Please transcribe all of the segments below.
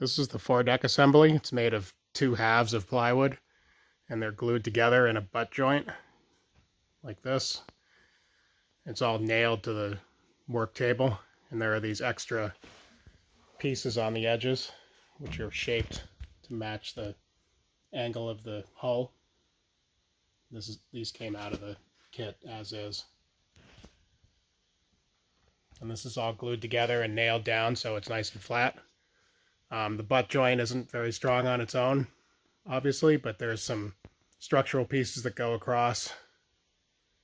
This is the Foredeck assembly. It's made of 2 halves of plywood, and they're glued together in a butt joint like this. It's all nailed to the work table, and there are these extra pieces on the edges which are shaped to match the angle of the hull. These came out of the kit as is. And this is all glued together and nailed down so it's nice and flat. The butt joint isn't very strong on its own, obviously, but there's some structural pieces that go across,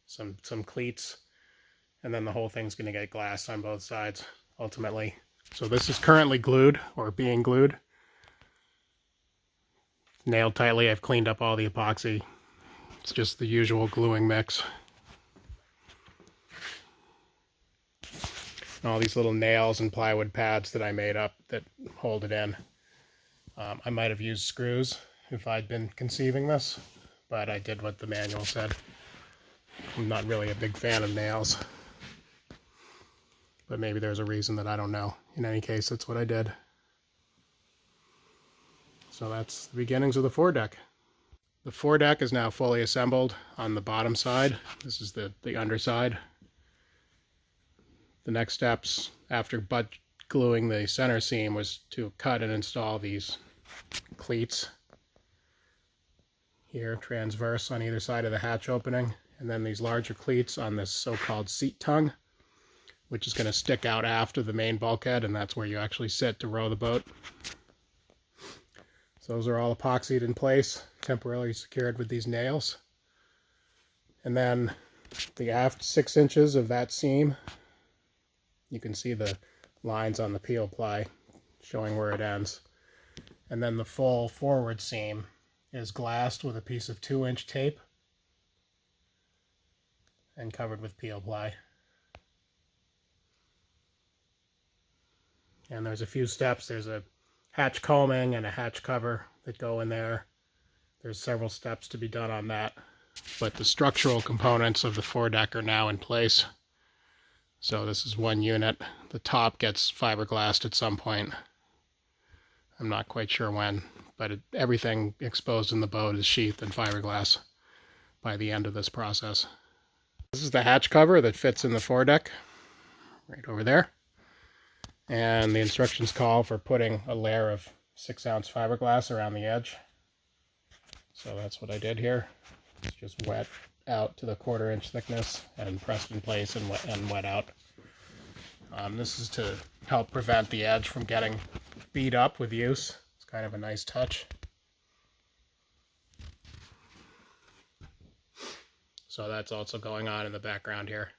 some cleats, and then the whole thing's going to get glass on both sides, ultimately. So this is currently glued, or being glued. Nailed tightly. I've cleaned up all the epoxy. It's just the usual gluing mix. All these little nails and plywood pads that I made up that hold it in. I might have used screws if I'd been conceiving this, but I did what the manual said. I'm not really a big fan of nails, but maybe there's a reason that I don't know. In any case, that's what I did. So that's the beginnings of the foredeck. The foredeck is now fully assembled on the bottom side. This is the underside. The next steps after butt gluing the center seam was to cut and install these cleats here, transverse on either side of the hatch opening, and then these larger cleats on this so-called seat tongue, which is going to stick out after the main bulkhead, and that's where you actually sit to row the boat. So those are all epoxied in place, temporarily secured with these nails. And then the aft 6 inches of that seam, you can see the lines on the peel ply showing where it ends. And then the full forward seam is glassed with a piece of 2-inch tape and covered with peel ply. And there's a few steps. There's a hatch combing and a hatch cover that go in there. There's several steps to be done on that. But the structural components of the foredeck are now in place. So this is one unit. The top gets fiberglassed at some point. I'm not quite sure when, but everything exposed in the boat is sheathed in fiberglass by the end of this process. This is the hatch cover that fits in the foredeck, right over there. And the instructions call for putting a layer of 6-ounce fiberglass around the edge. So that's what I did here. It's just wet out to the 1/4 inch thickness and pressed in place and wet out. This is to help prevent the edge from getting beat up with use. It's kind of a nice touch. So that's also going on in the background here.